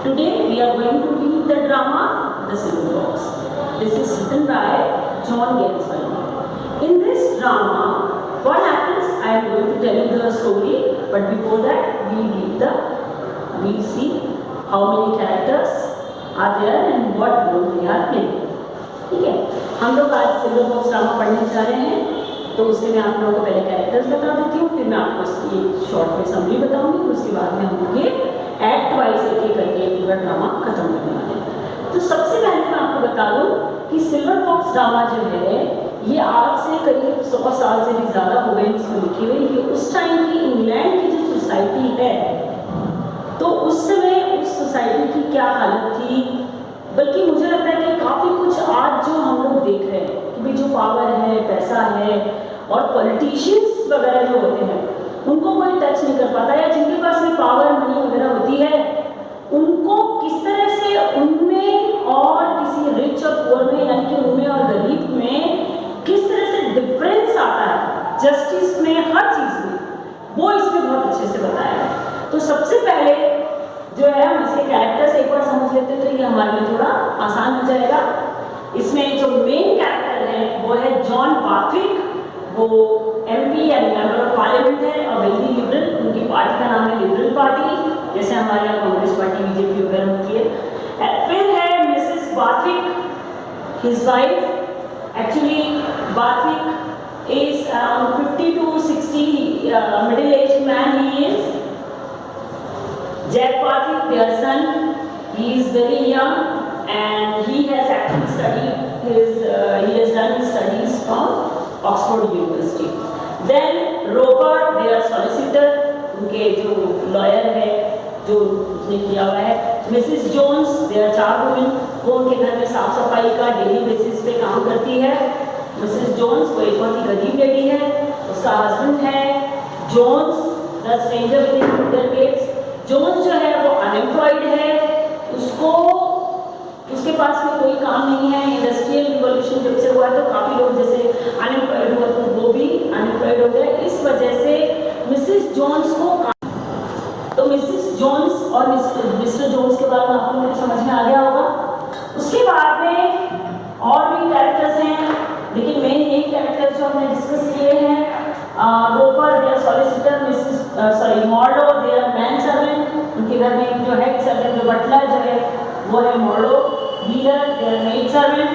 Today we are going to read the drama The Silver Box. This is written by John Gainsborough. In this drama, what happens? I am going to tell you the story, but before that we'll see how many characters are there and what role they are playing. ठीक है, हम लोग आज silver box drama पढ़ने जा रहे हैं, तो उसके मैं आप लोगों को पहले कैरेक्टर्स बता देती हूँ, फिर मैं आपको इसकी शॉर्ट में समरी बताऊंगी, उसके बाद में हम ये एक्ट वाइज एक करके पूरा ड्रामा खत्म करने वाले हैं। तो सबसे पहले मैं आपको बता दूं कि सिल्वर बॉक्स ड्रामा जो है ये आज से करीब 100 साल से भी ज़्यादा हो गए इसमें लिखी हुई। ये उस टाइम की इंग्लैंड की जो सोसाइटी है, तो उस समय उस सोसाइटी की क्या हालत थी, बल्कि मुझे लगता है कि काफ़ी कुछ आज जो हम लोग देख रहे हैं कि भाई जो पावर है, पैसा है और पॉलिटिशियंस वगैरह जो होते हैं उनको कोई टच नहीं कर पाता, या जिनके पास में पावर मनी वगैरह होती है उनको किस तरह से उनमें और किसी रिच और पुअर में, यानी कि उनमें और गरीब में किस तरह से डिफरेंस आता है जस्टिस में, हर चीज़ में, वो इसमें बहुत अच्छे से बताया है। तो सबसे पहले जो है हम इसके कैरेक्टर्स एक बार समझ लेते हैं तो ये हमारे लिए थोड़ा आसान हो जाएगा। इसमें जो मेन कैरेक्टर है वो है जॉन बाथविक। वो MP यानी मेंबर ऑफ पार्लियामेंट है और वेरी लिबरल, उनकी पार्टी का नाम है लिबरल पार्टी, जैसे हमारे यहाँ कांग्रेस पार्टी BJP वगैरह होती है। फिर है Mrs Bathwick, his wife. Actually Bathwick is around 50 to 60 middle age man he is. Jack Bathwick, their son, he is very young and he has actually studied he has done his studies from Oxford University. Then Robert, their solicitor, उनके जो lawyer है, जो उसने किया हुआ है। Mrs. Jones, their charwoman, वो उनके घर में साफ सफाई का डेली बेसिस पे काम करती है। Mrs. Jones वो एक बहुत ही गरीब लेडी है। उसका हस्बैंड है Jones, the stranger within their gates। Jones जो है वो अनएम्प्लॉयड है, उसके पास में कोई काम नहीं है। इंडस्ट्रियल रिवॉल्यूशन जब से हुआ है तो काफ़ी लोग जैसे अनएम्प्लॉयड हुआ तो वो भी अनएम्प्लॉयड हो गए, इस वजह से मिसेस जोन्स को तो मिसेस जोन्स और मिस्टर जोन्स के बारे में आप लोगों को समझ में आ गया होगा। उसके बाद में और भी कैरेक्टर्स हैं, लेकिन मेन यही कैरेक्टर्स जो हमने डिस्कस किए हैं। Roper their solicitor, Mrs Marlow their man servant, उनके घर में जो हेड सर्वेंट जो बटलर जो है वो है मॉर्डो। लीडर their maid servant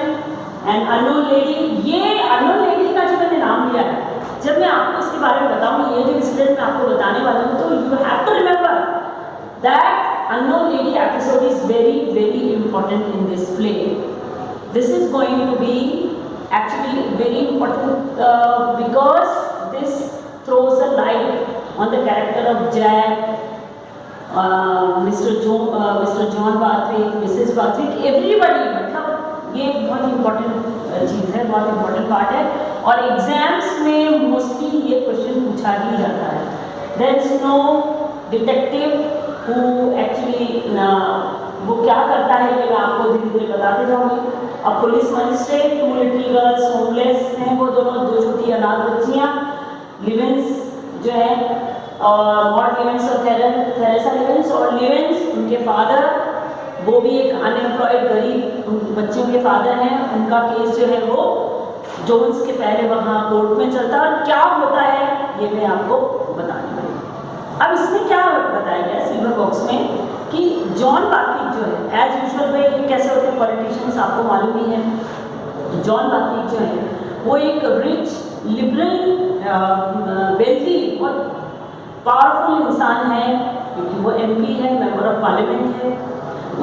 and unknown lady. ये अननोन लेडी का जो मैंने नाम लिया है, जब मैं आपको इसके बारे में बताऊंगी, ये जो इंसिडेंट मैं आपको बताने वाला हूँ, तो you have to remember that unknown lady episode is very very important in this play. This is going to be actually very important because this throws a light on the character of Jack, Mr. John Bathwick, Mrs. Bathwick, everybody। मतलब ये बहुत important चीज़ है, बहुत important part है और exams में mostly ये question पूछा ही जाता है। There is no detective who actually वो क्या करता है ये मैं आपको धीरे धीरे बताते जाऊँगी। अब police magistrate, 2 little girls homeless हैं, वो दोनों 2 छोटी अनाथ बच्चियाँ, लिवेंस जो है और मॉड लिवेंस और थेरेसा लिवेंस, और लिवेंस उनके फादर, वो भी एक अनएम्प्लॉयड गरीब बच्चियों के फादर हैं। उनका केस जो है वो जोन्स के पहले वहाँ कोर्ट में चलता है और क्या होता है ये मैं आपको बताने वाली। अब इसमें क्या बताया गया सिल्वर बॉक्स में कि जॉन बाथविक जो है, एज यूजुअल में कैसे होते हैं पॉलिटिशियंस आपको मालूम ही है। जॉन बाथविक जो है वो एक रिच लिबरल वेल्दी बहुत पावरफुल इंसान है, क्योंकि वो MP है, मेंबर ऑफ पार्लियामेंट है।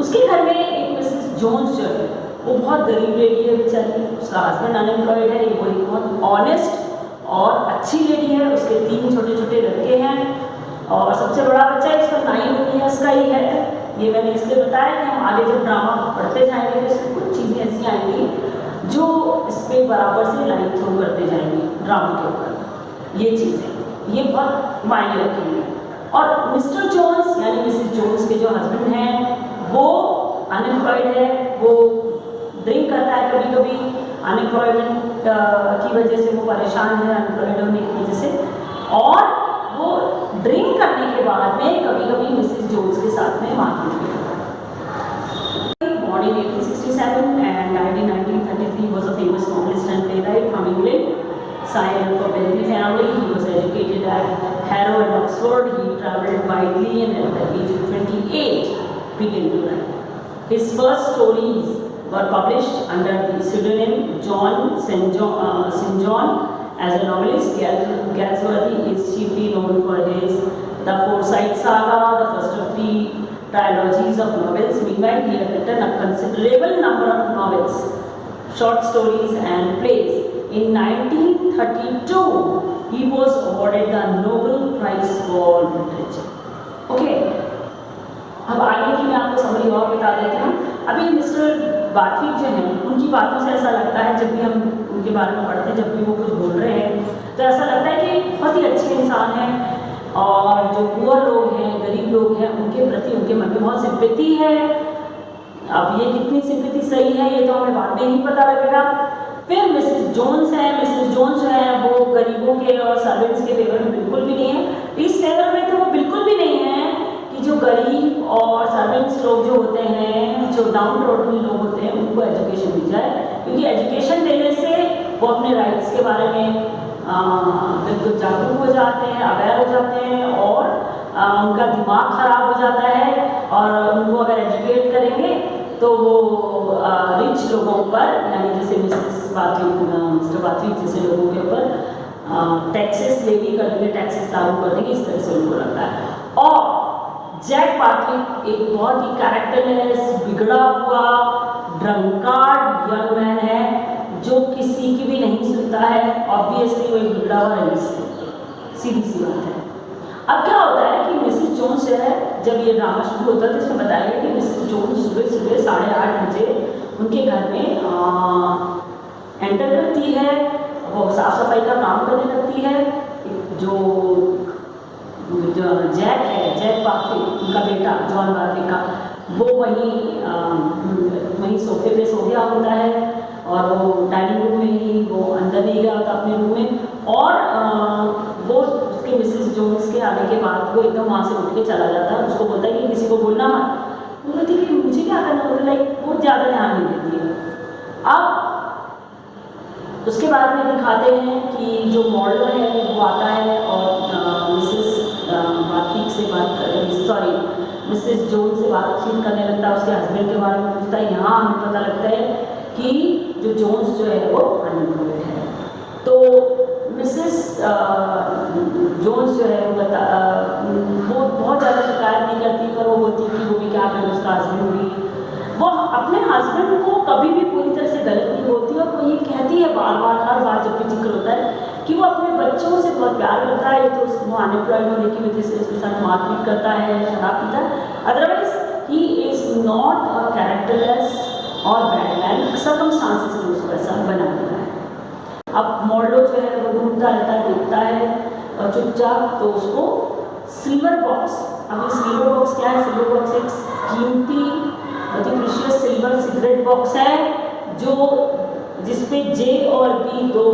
उसके घर में एक मिसेस जोन्स जो है वो बहुत गरीब लेडी है बेचारी, उसका हस्बैंड अनएम्प्लॉयड है, वो एक बहुत ऑनेस्ट और अच्छी लेडी है। उसके 3 छोटे छोटे लड़के हैं और सबसे बड़ा बच्चा इसका 9 ईयर्स का ही है। ये मैंने इसलिए बताया कि हम आगे जब ड्रामा पढ़ते जाएंगे तो इसमें कुछ चीज़ें ऐसी आएंगी जो इस पर बराबर से लाइन थ्रो करते जाएंगे ड्रामा के ऊपर। ये चीज़ें ये बहुत मायने रखेंगी। और मिस्टर जोन्स यानी मिसेस जोन्स के जो हस्बैंड हैं वो अनएम्प्लॉयड है, वो ड्रिंक करता है कभी कभी, अनएम्प्लॉयमेंट की वजह से वो परेशान है, अनएम्प्लॉयड होने की वजह से, और वो ड्रिंक करने के बाद में कभी कभी मिसेस जोन्स के साथ में मारपीट भी करता है। widely and at the age of 28 began to write. His first stories were published under the pseudonym John St. John. As a novelist, Galsworthy is chiefly known for his The Forsyte Saga, the first of 3 trilogies of novels. Meanwhile, he had written a considerable number of novels, short stories and plays. In 1932, he was awarded the Nobel Prize for Literature. Okay. अब आगे की मैं आपको summary और बता देती हूँ। अभी मिस्टर बाथविक जो हैं, उनकी बातों से ऐसा लगता है, जब भी हम उनके बारे में पढ़ते हैं, जब भी वो कुछ बोल रहे हैं, तो ऐसा लगता है कि बहुत ही अच्छे इंसान हैं और जो पुअर लोग हैं, गरीब लोग हैं, उनके प्रति उनके मन में बहुत सिंपैथी है। अब ये कितनी सिंपैथी सही है, ये तो हमें बाद में ही पता लगेगा। फिर मिसेस जोन्स है। मिसेस जोन्स जो है वो गरीबों के और सर्वेंट्स के फेवर में बिल्कुल भी नहीं है। इस फेवर में तो वो बिल्कुल भी नहीं है कि जो गरीब और सर्वेंट्स लोग जो होते हैं, जो डाउन ट्रोडन लोग होते हैं, उनको एजुकेशन दी जाए, क्योंकि एजुकेशन देने से वो अपने राइट्स के बारे में बिल्कुल जागरूक हो जाते हैं, अवेयर हो जाते हैं और उनका दिमाग खराब हो जाता है। और उनको अगर एजुकेट करेंगे तो वो रिच लोगों पर, यानी जैसे मिस्टर बाथविक जैसे लोगों के ऊपर टैक्सेस लेवी कर देंगे, टैक्सेस लागू कर देंगे, इस तरह से उनको लगता है। और जैक बाथविक एक बहुत ही कैरेक्टरलेस, बिगड़ा हुआ, ड्रंकार्ड यंग मैन है जो किसी की भी नहीं सुनता है। ऑब्वियसली वो एक बिगड़ा हुआ रईस है, सीधी सी बात है। अब क्या होता है कि मिसेस जोन्स जो है, जब ये ड्रामा शुरू होता है तो इसमें बताया गया कि मिसेस जोन्स सुबह 8:30 बजे उनके घर में एंटर करती है। वो साफ सफाई का काम करने लगती है। जो जैक है, जैक बाथविक, उनका बेटा जॉन बाथविक का, वो वहीं सोफे पे सो गया होता है और वो डाइनिंग रूम में ही, वो अंदर नहीं गया होता अपने रूम में। और वो उसके मिसेस जोन्स के आने के बाद वो एकदम वहाँ से उठ के चला जाता है। उसको बोलता है कि किसी को बोलना मत। वो कहती है कि मुझे क्या करना, बोले लाइक वो ज़्यादा ध्यान नहीं देती है। अब उसके बाद में दिखाते हैं कि जो मॉडल है वो आता है और मिसेस बाथविक से मिसेस जोन्स से बातचीत करने लगता है, उसके हस्बैंड के बारे में पूछता है। यहाँ हमें पता लगता है कि जो जोन्स जो है वो अनएम्प्लॉयड है। तो मिसेस जोन्स जो है वो बहुत ज़्यादा शिकायत नहीं करती, पर वो बोलती कि वो भी क्या करे, उसका हस्बैंड भी, वो अपने हस्बैंड को कभी भी पूरी तरह से गलत नहीं बोलती। और वो ये कहती है बार बार, हर बार जब भी जिक्र होता है, कि वो अपने बच्चों से बहुत प्यार करता है। तो वो अनएम्प्लॉयड होने की वजह से उसके साथ मारपीट करता है, शराब पीता है। Otherwise he is not a characterless और बैड मैन, सर्कमस्टांसेस ने उसको ऐसा बना दिया है। अब मॉडलो जो है वो ढूंढता रहता है, देखता है और चुपचाप, तो उसको सिल्वर बॉक्स, अब ये सिल्वर बॉक्स क्या है? सिल्वर बॉक्स एक कीमती प्रीशियस सिल्वर सिगरेट बॉक्स है जो जिसपे जे और बी दो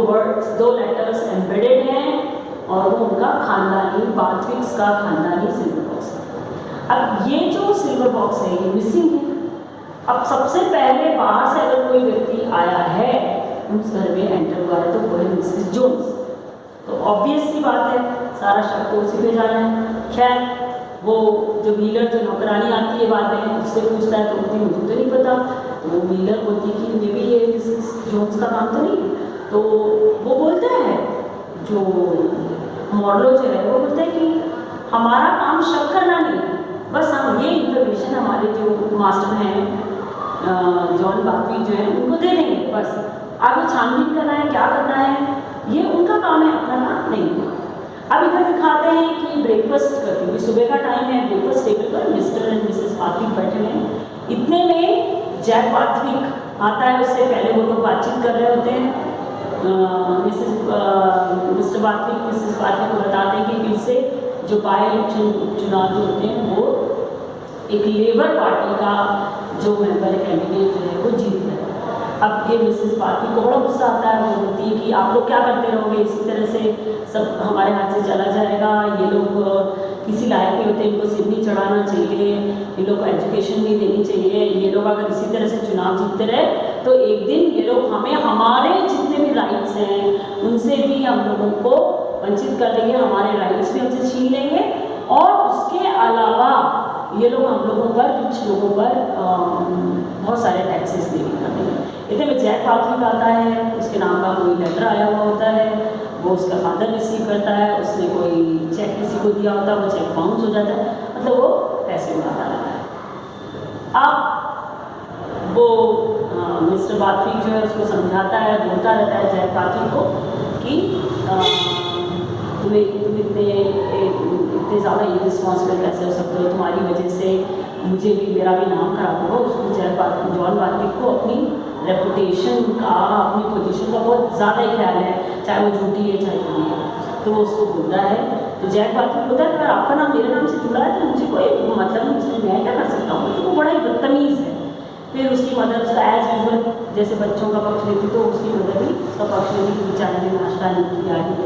लेटर्स एम्बेडेड हैं और वो उनका खानदानी, बाथविक्स का खानदानी सिल्वर बॉक्स है। अब ये जो सिल्वर बॉक्स है ये मिसिंग है। अब सबसे पहले बाहर से अगर कोई व्यक्ति आया है, उस घर में एंटर हुआ है, तो वो है मिसेस जोन्स। तो ऑब्वियस सी बात है, सारा शक तो उसी पे जाना है। खैर, वो जो मीलर, जो नौकरानी आती है बाद में, उससे पूछता है तो बोलती मुझे तो नहीं पता। तो वो मीलर बोलती कि मे भी ये मिसेस जोन्स का काम तो नहीं। तो वो बोलता है, जो मॉडलो जो है वो बोलता है कि हमारा काम शक करना नहीं है, बस हम ये इंफॉर्मेशन हमारे जो मास्टर हैं जॉन बाथविक जो है उनको दे देंगे, बस आगे छानबीन करना है, क्या करना है, ये उनका काम है, अपना काम नहीं है। अब इधर दिखाते हैं कि ब्रेकफास्ट करते हैं, सुबह का टाइम है, ब्रेकफास्ट टेबल पर मिस्टर एंड मिसेस बाथविक बैठे हैं। इतने में जैक बाथविक आता है। उससे पहले वो लोग बातचीत कर रहे होते हैं। मिस्टर बाथविक मिसेस बाथविक को बताते हैं कि फिर से जो बाय इलेक्शन चुनाव जो होते हैं वो एक लेबर पार्टी का जो मेंबर कैंडिडेट जो है वो जीत गया। अब ये मिसेस बाथविक को बड़ा गुस्सा आता है। वो बोलती है कि आप लोग क्या करते रहोगे, इसी तरह से सब हमारे हाथ से चला जाएगा। ये लोग किसी लायक नहीं होते, इनको सिर नहीं चढ़ाना चाहिए, इन लोग को एजुकेशन नहीं देनी चाहिए। ये लोग अगर इसी तरह से चुनाव जीतते रहे तो एक दिन ये लोग हमें हमारे जितने भी राइट्स हैं उनसे भी हम लोगों को वंचित कर देंगे, हमारे राइट्स भी हमसे छीन लेंगे। और उसके अलावा ये लोग हम लोगों पर, कुछ लोगों पर बहुत सारे टैक्सेस लेवी करते हैं। इतने में जैक पार्टनर आता है, उसके नाम का कोई लेटर आया हुआ होता है, वो उसका फादर रिसीव करता है, उसने कोई चेक किसी को दिया होता है, वो चेक बाउंस हो जाता है, मतलब वो पैसे उड़ाता रहता है। अब वो मिस्टर बाथरी जो है उसको समझाता है, बोलता रहता है जैक पार्टनर को कि तुम इतने ज़्यादा इरिस्पॉन्सिबल कैसे हो सकते हो, तुम्हारी वजह से मुझे भी, मेरा भी नाम खराब होगा। उसको जॉन बाथरी को अपनी रेपुटेशन का, अपनी पोजीशन का बहुत ज़्यादा ही ख्याल है, चाहे वो झूठी है चाहे झूठी है। तो वो उसको बोलता है, तो जैक बाथरी बोलता है अगर आपका नाम मेरे नाम से जुड़ा है तो मुझे कोई मतलब नहीं, उसमें मैं क्या कर सकता हूँ। तो वो बड़ा ही बदतमीज़ है। फिर उसकी मदर उसका एज यूजल जैसे बच्चों का पक्ष लेती, तो उसकी मदर भी उसका पक्ष लेती कि बेचारे ने नाश्ता नहीं किया है, तो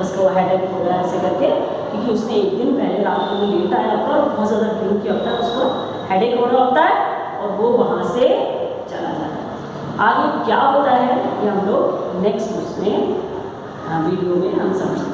उसको हेडेक हो रहा है ऐसे करके, क्योंकि उसने एक दिन पहले रात को लेट आया होता है और बहुत ज़्यादा ड्रिंक किया होता है, उसको हेडेक हो रहा होता है और वो वहाँ से चला जाता है। आगे क्या होता है ये हम लोग नेक्स्ट उसमें वीडियो में हम समझते हैं।